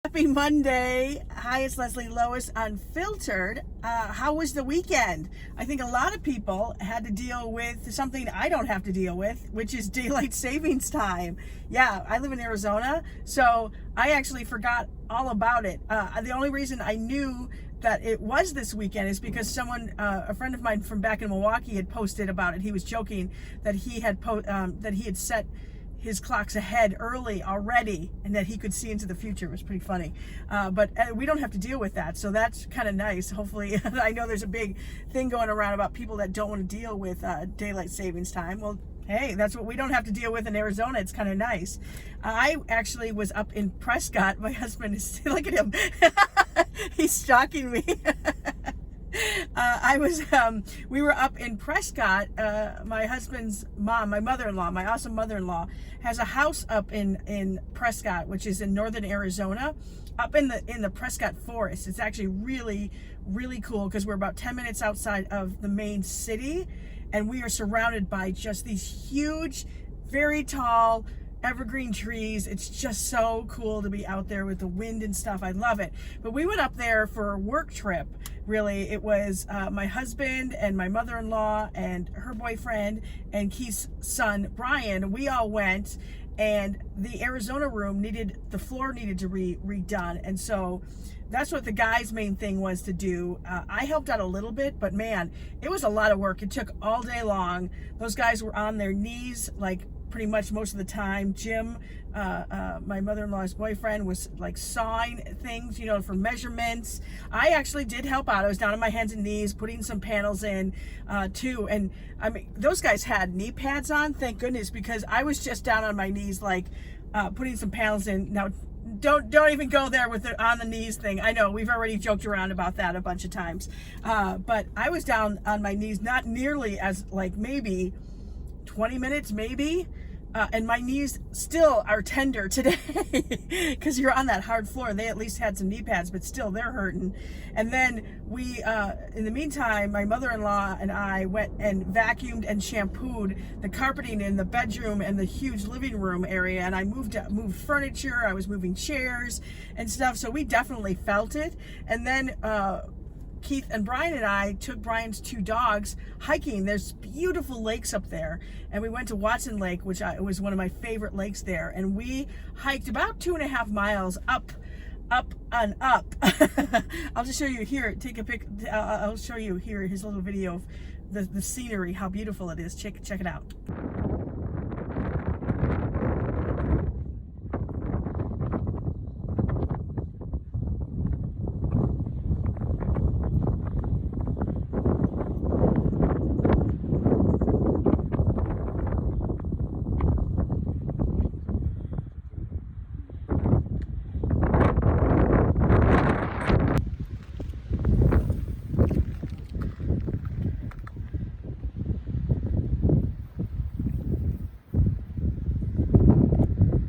Happy Monday. Hi, it's Leslie Lois Unfiltered. How was the weekend? I think a lot of people had to deal with something I don't have to deal with, which is daylight savings time. Yeah, I live in Arizona, so I actually forgot all about it. The only reason I knew that it was this weekend is because someone, a friend of mine from back in Milwaukee, had posted about it. He was joking that he had set his clocks ahead early already and that he could see into the future. It was pretty funny. But we don't have to deal with that. So that's kind of nice. Hopefully, I know there's a big thing going around about people that don't want to deal with daylight savings time. Well, hey, that's what we don't have to deal with in Arizona. It's kind of nice. I actually was up in Prescott. My husband is, look at him. He's stalking me. We were up in Prescott. My husband's mom, my mother-in-law, my awesome mother-in-law, has a house up in Prescott, which is in northern Arizona, up in the Prescott forest. It's actually really, really cool because we're about 10 minutes outside of the main city, and we are surrounded by just these huge, very tall evergreen trees. It's just so cool to be out there with the wind and stuff. I love it. But we went up there for a work trip. Really, it was my husband and my mother-in-law and her boyfriend and Keith's son Brian. We all went, and the Arizona room the floor needed to be redone, and so that's what the guys' main thing was to do. I helped out a little bit, but man, it was a lot of work. It took all day long. Those guys were on their knees like pretty much most of the time. Jim, my mother-in-law's boyfriend, was like sawing things, for measurements. I actually did help out. I was down on my hands and knees putting some panels in too. And I mean, those guys had knee pads on, thank goodness, because I was just down on my knees like putting some panels in. Now, don't even go there with the on the knees thing. I know we've already joked around about that a bunch of times, but I was down on my knees, not nearly as like maybe 20 minutes maybe, and my knees still are tender today because you're on that hard floor. They at least had some knee pads, but still they're hurting. And then we, in the meantime, my mother-in-law and I went and vacuumed and shampooed the carpeting in the bedroom and the huge living room area, and I moved furniture. I was moving chairs and stuff, so we definitely felt it. And then Keith and Brian and I took Brian's two dogs hiking. There's beautiful lakes up there, and we went to Watson Lake, which was one of my favorite lakes there, and we hiked about 2.5 miles up and up. I'll just show you here. Take a pic. I'll show you here his little video of the scenery, how beautiful it is. Check it out.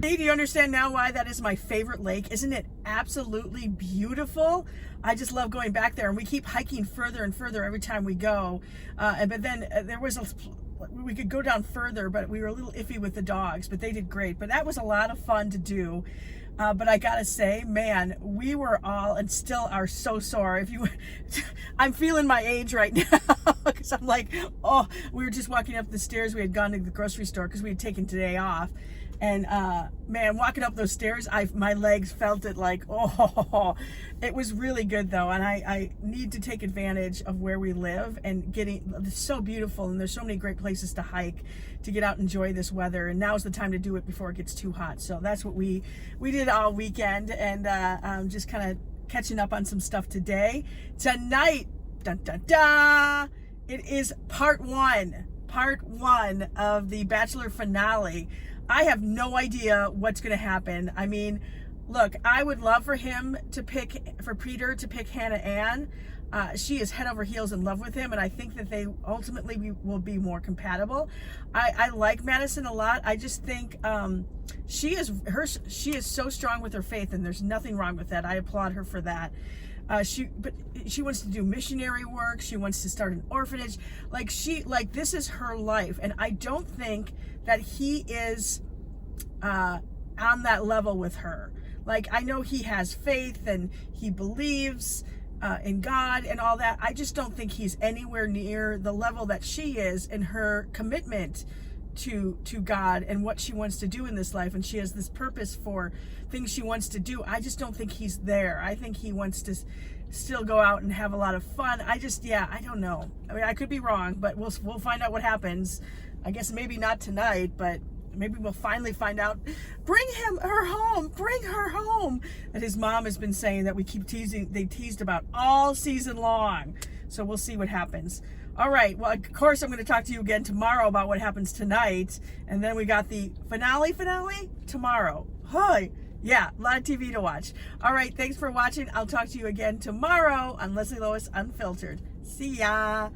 Do you understand now why that is my favorite lake? Isn't it absolutely beautiful? I just love going back there, and we keep hiking further and further every time we go. But then we could go down further, but we were a little iffy with the dogs, but they did great. But that was a lot of fun to do. But I gotta say, man, we were all and still are so sore. I'm feeling my age right now because I'm like, oh, we were just walking up the stairs. We had gone to the grocery store because we had taken today off. And man, walking up those stairs, my legs felt it like, oh, it was really good though. And I need to take advantage of where we live and it's so beautiful, and there's so many great places to hike, to get out and enjoy this weather. And now's the time to do it before it gets too hot. So that's what we did all weekend, and just kind of catching up on some stuff today. Tonight, dun, dun, dun, it is part one of the Bachelor finale. I have no idea what's going to happen. I mean, look, I would love for Peter to pick Hannah Ann. She is head over heels in love with him, and I think that they ultimately will be more compatible. I like Madison a lot. I just think she is so strong with her faith, and there's nothing wrong with that. I applaud her for that. But she wants to do missionary work. She wants to start an orphanage. This is her life. And I don't think that he is on that level with her. Like, I know he has faith and he believes in God and all that. I just don't think he's anywhere near the level that she is in her commitment to God and what she wants to do in this life. And she has this purpose for things she wants to do. I just don't think he's there. I think he wants to still go out and have a lot of fun. I don't know. I mean, I could be wrong, but we'll find out what happens. I guess maybe not tonight, but maybe we'll finally find out. Bring her home. That his mom has been saying that we keep teasing. They teased about all season long. So we'll see what happens. All right. Well, of course, I'm going to talk to you again tomorrow about what happens tonight. And then we got the finale tomorrow. Hi. Yeah, a lot of TV to watch. All right. Thanks for watching. I'll talk to you again tomorrow on Leslie Lois Unfiltered. See ya.